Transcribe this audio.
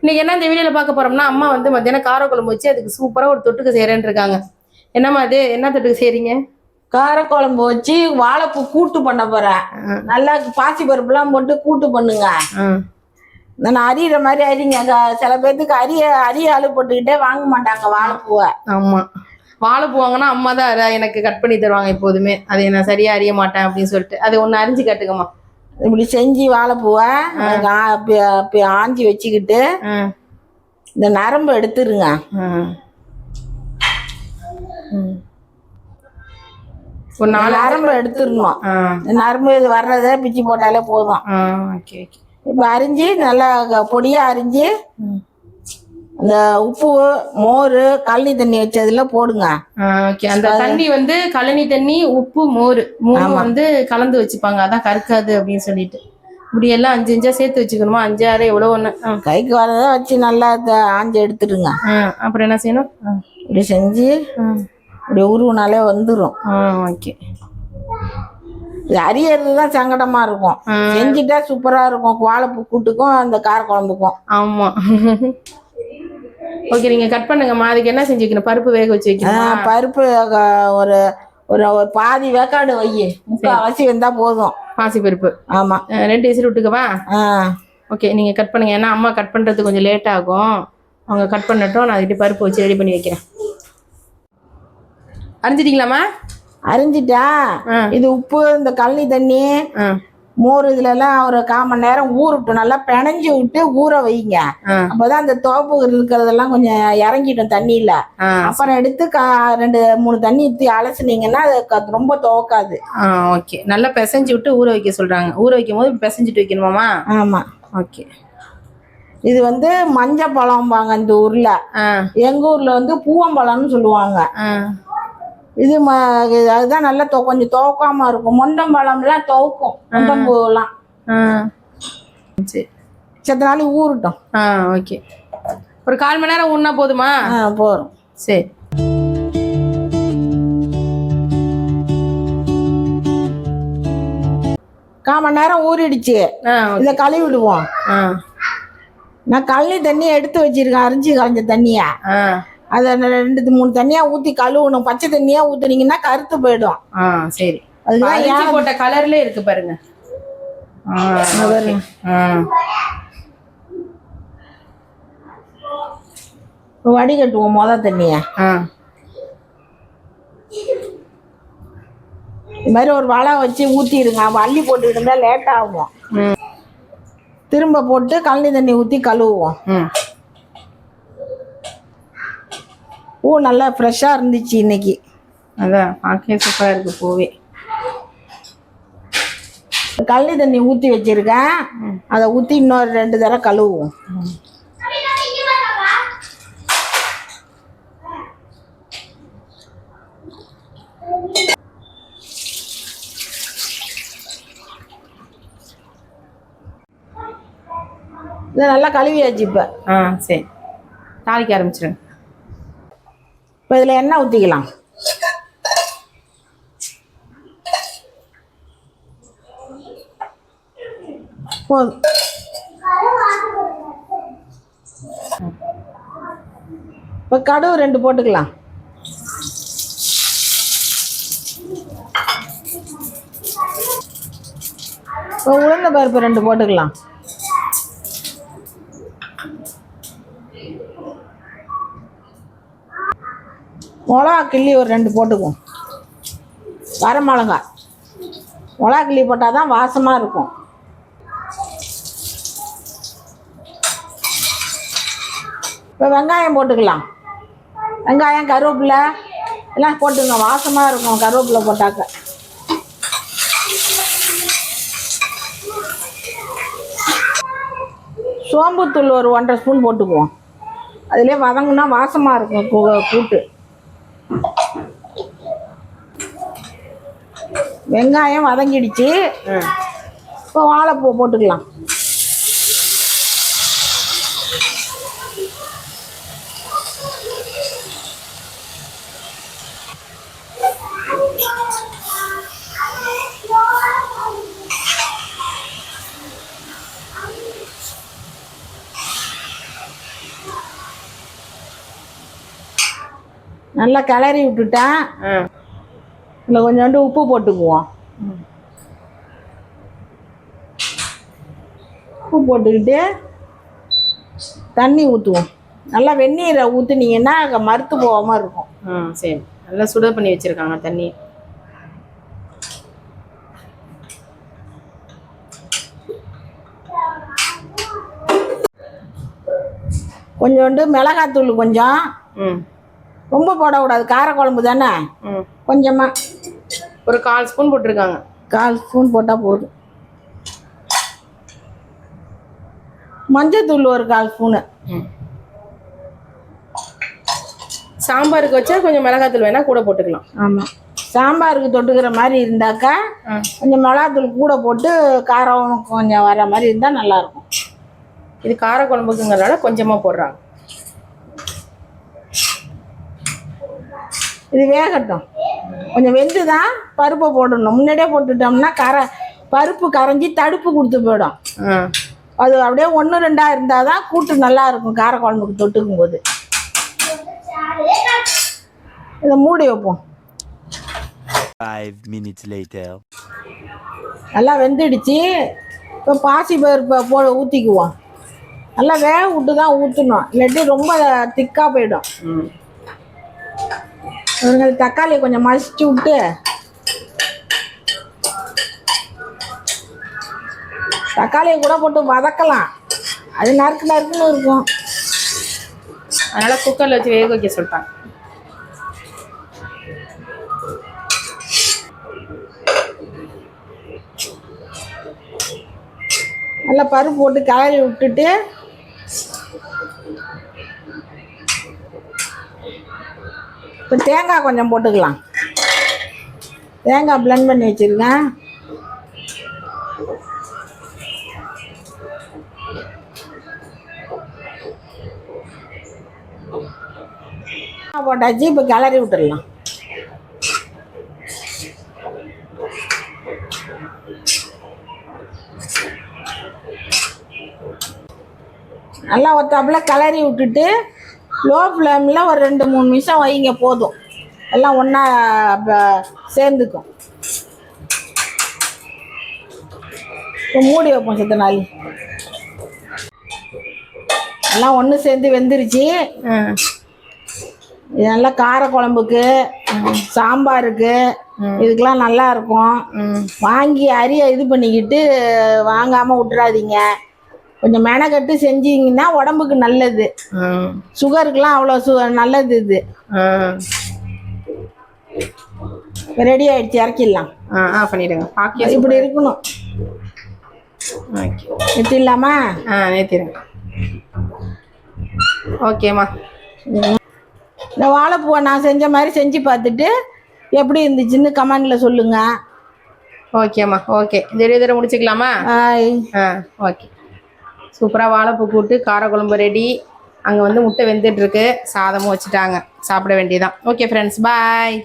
இன்னைக்கு என்ன இந்த வீடியோல பார்க்க போறோம்னா, அம்மா வந்து மத்தியானம் காரக்குழம்பு வச்சு அதுக்கு சூப்பரா ஒரு தொட்டுக்கு செய்யறேன்னு இருக்காங்க. என்னம்மா அது? என்ன தொட்டுக்கு செய்றீங்க? காரக்குழம்பு வச்சு வாழைப்பூ கூட்டு பண்ண போறேன். நல்லா பாசி பருப்புலாம் போட்டு கூட்டு பண்ணுங்க. நான் அரியிற மாதிரி அரிங்க. சில பேர்த்துக்கு அரிய ஆளு போட்டுக்கிட்டே வாங்க மாட்டாங்க வாழைப்பூவை. ஆமா, வாழைப்பூ வாங்கினா அம்மா தான் எனக்கு கட் பண்ணி தருவாங்க எப்போதுமே. அதை நான் சரியா அறிய மாட்டேன் அப்படின்னு சொல்லிட்டு அது ஒன்று அரிஞ்சு கட்டுக்கம்மா. இப்படி செஞ்சு வாழைப்பூவை ஆஞ்சி வச்சுக்கிட்டு இந்த நரம்பு எடுத்துருங்க. ஒரு 4 நரம்பு எடுத்துடணும். நரம்பு இது வர்றத பிச்சு போட்டாலே போதும். இப்போ அரிஞ்சு நல்லா பொடியா அரிஞ்சு இந்த உப்பு, மோர், கழனி தண்ணி வச்சதுல போடுங்க. அந்த தண்ணி வந்து கழனி தண்ணி, உப்பு, மோர் வந்து கலந்து வச்சுப்பாங்க, அதான் கற்காது அப்படின்னு சொல்லிட்டு. இப்படி எல்லாம் 5 5 சேர்த்து வச்சுக்கணுமா? 5 6 எவ்வளோ ஒன்று கைக்கு வரத வச்சு நல்லா ஆஞ்சி எடுத்துடுங்க. அப்புறம் என்ன செய்யணும்? இப்படி செஞ்சு இப்படி உருவினாலே வந்துடும். ஓகே. இது அரியறது தான் சங்கடமா இருக்கும். செஞ்சுட்டா சூப்பரா இருக்கும். வாழைப்பூ கூட்டுக்கும் அந்த காரக்குழம்புக்கும். ஆமா. ஓகே, நீங்க கட் பண்ணுங்கம்மா. அதுக்கு என்ன செஞ்சு வைக்கணும்? பருப்பு வேக வச்சு வைக்கணும். பருப்பு ஒரு ஒரு பாதி வேக்காடு வை, முக்கால்வாசி வந்தா போதும். பாசி பருப்பு. ஆமா, 2 விசில் விட்டுக்கவா? ஓகே, நீங்க கட் பண்ணுங்க. ஏன்னா அம்மா கட் பண்றது கொஞ்சம் லேட் ஆகும். அவங்க கட் பண்ணட்டும், நான் அதுக்கிட்ட பருப்பு வச்சு ரெடி பண்ணி வைக்கிறேன். அரிஞ்சிட்டீங்களாம்மா? அரிஞ்சிட்டா. இது உப்பு, இந்த கழனி தண்ணி, மோர் இதுல எல்லாம் ஒரு 1/4 மணி நேரம் ஊறட்டும். நல்லா பிணைஞ்சு விட்டு ஊற வைங்க. அப்பதான் அந்த தோப்பு இருக்கிறதெல்லாம் கொஞ்சம் இறங்கிடும் தண்ணியில. அப்புறம் எடுத்து 2 3 தண்ணி ஊற்றி அலசுனீங்கன்னா அது ரொம்ப துவக்காது. ஓகே, நல்லா பிசைஞ்சு விட்டு ஊற வைக்க சொல்றாங்க. ஊற வைக்கும் போது பிசைஞ்சிட்டு வைக்கணுமாமா? ஆமா. ஓகே. இது வந்து மஞ்சள் பழம்பாங்க இந்த ஊர்ல. எங்க ஊர்ல வந்து பூவம்பழம்னு சொல்லுவாங்க. இது அதுதான் நல்லா கொஞ்சம் துவக்காம இருக்கும். மொந்தம்பழம்லாம் துவக்கும். மொந்தம்பூலாம் சரி, செத்த நாள் ஊறட்டும். ஓகே, ஒரு 1/4 மணி நேரம் ஊறினா போதுமா? போதும். சரி. கால் மணி நேரம் ஊறிடுச்சு. இதை கழுவி விடுவோம். நான் கழனி தண்ணியை எடுத்து வச்சிருக்கேன், அரிஞ்சு கலைஞ்ச தண்ணிய. அதை 2 3 தண்ணியா ஊற்றி கழுவணும். பச்சை தண்ணியா ஊத்துனீங்கன்னா கருத்து போயிடும். சரி, அதுதான் போட்ட கலர்ல இருக்கு பாருங்க. வடிகட்டுவோம் மொத தண்ணிய. இது மாதிரி ஒரு வலை வச்சு ஊற்றிடுங்க. அள்ளி போட்டுக்கிட்டு இருந்தா லேட் ஆகும். திரும்ப போட்டு கழனி தண்ணி ஊற்றி கழுவுவோம். பூ நல்லா ஃப்ரெஷ்ஷாக இருந்துச்சு இன்னைக்கு. அதான் பார்க்கவே சூப்பராக இருக்கு பூவே. கழனி தண்ணி ஊற்றி வச்சிருக்கேன். அதை ஊற்றி இன்னொரு 2 தடவை கழுவுவோம். இதை நல்லா கழுவியாச்சு. இப்போ சரி, தாளிக்க ஆரம்பிச்சிருங்க. இப்போ இதில் எண்ணெய் ஊற்றிக்கலாம். போதும். இப்போ கடுகு 2 போட்டுக்கலாம். இப்போ உளுந்த பருப்பு 2 போட்டுக்கலாம். மிளகா கிள்ளி ஒரு 2 போட்டுக்குவோம். வரமிளகா மிளகா கிள்ளி போட்டால் தான் வாசமாக இருக்கும். இப்போ வெங்காயம் போட்டுக்கலாம். வெங்காயம், கருவேப்பிலை எல்லாம் போட்டுங்க, வாசமாக இருக்கும் கருவேப்பிலை போட்டாக்க. சோம்புத்தூள் ஒரு 1½ ஸ்பூன் போட்டுக்குவோம். அதிலே வதங்குனா வாசமாக இருக்கும் கூட்டு. வெங்காயம் வதங்கிடுச்சு. இப்போ வாழைப்பூ போட்டுக்கலாம். நல்லா கிளறி விட்டுட்டேன். இதில் கொஞ்சோண்டு உப்பு போட்டுக்குவோம். உப்பு போட்டுக்கிட்டு தண்ணி ஊற்றுவோம். நல்லா வெந்நீரை ஊற்றுனீங்கன்னா மறுத்து போகாமல் இருக்கும். சரி, நல்லா சுட பண்ணி வச்சுருக்காங்க தண்ணி. கொஞ்சோண்டு மிளகாத்தூள் கொஞ்சம், ரொம்ப போடக்கூடாது, காரக்குழம்பு தானே. கொஞ்சமாக ஒரு 1/4 ஸ்பூன் போட்டிருக்காங்க. 1/4 ஸ்பூன் போட்டால் போதும். மஞ்சத்தூள் ஒரு 1/4 ஸ்பூனு. சாம்பாருக்கு வச்சா கொஞ்சம் மிளகாத்தூள் வேணா கூட போட்டுக்கலாம். ஆமாம், சாம்பாருக்கு தொட்டுக்கிற மாதிரி இருந்தாக்கா கொஞ்சம் மிளகாத்தூள் கூட போட்டு காரம் கொஞ்சம் வர மாதிரி இருந்தால் நல்லாயிருக்கும். இது காரக்குழம்புக்குங்கிறனால கொஞ்சமாக போடுறாங்க. இது வேகட்டும். கொஞ்சம் வெந்து தான் பருப்பை போடணும். முன்னாடியே போட்டுட்டோம்னா பருப்பு கரைஞ்சி தடுப்பு கொடுத்து போயிடும். அது அப்படியே 1-2 இருந்தால் தான் கூட்டு நல்லா இருக்கும் காரக்குழம்புக்கு தொட்டுக்கும் போது. இதை மூடி வைப்போம். 5 minutes later. நல்லா வெந்துடுச்சு. இப்போ பாசி பருப்பை ஊற்றிக்குவோம். நல்லா வேக விட்டு தான் ஊற்றணும், இல்லாட்டி ரொம்ப திக்காக போயிடும். தக்காளியை கொஞ்சம் மசிச்சு விட்டு தக்காளியை கூட போட்டு வதக்கலாம். அது நறுக்குன்னு இருக்கும். அதனால் குக்கரில் வச்சு வேக வைக்க சொல்லிட்டாங்க. நல்லா பருப்பு போட்டு கிளறி விட்டுட்டு இப்போ தேங்காய் கொஞ்சம் போட்டுக்கலாம். தேங்காய் பிளெண்ட் பண்ணி வச்சுருக்கேன். போட்டாச்சு. இப்போ கிளறி விட்டுடலாம். நல்லா ஒத்தாப்புல கிளறி விட்டுட்டு லோ ஃப்ளேமில் ஒரு 2-3 நிமிஷம் வைங்க, போதும். எல்லாம் ஒன்றா சேர்ந்துக்கும். இப்போ மூடி வைப்போம். சித்தனாளி எல்லாம் ஒன்று சேர்ந்து வெந்துருச்சு. இது நல்லா காரக்குழம்புக்கு, சாம்பாருக்கு, இதுக்கெல்லாம் நல்லா இருக்கும். வாங்கி அரியை இது பண்ணிக்கிட்டு வாங்காமல் விட்டுறாதீங்க. கொஞ்சம் மெனக்கட்டு செஞ்சீங்கன்னா உடம்புக்கு நல்லது. சுகருக்கெல்லாம் அவ்வளோ நல்லது இது. ரெடி ஆயிடுச்சு, இறக்கிடலாம். பண்ணிடுங்க. இப்படி இருக்கணும். நிறுத்திடலாமா? நிறுத்திடுங்க. ஓகேம்மா. இந்த வாழைப்பூவை நான் செஞ்ச மாதிரி செஞ்சு பார்த்துட்டு எப்படி இருந்துச்சுன்னு கமெண்டில் சொல்லுங்கள். ஓகேம்மா. ஓகே, இந்த வீடியோ முடிச்சுக்கலாமா? ஓகே. சூப்பராக வாழைப்பூ கூட்டு காரக்குழம்பு ரெடி. அங்கே வந்து முட்டை வெந்துட்டுருக்கு, சாதமும் வச்சுட்டாங்க. சாப்பிட வேண்டியதான். ஓகே ஃப்ரெண்ட்ஸ், பாய்.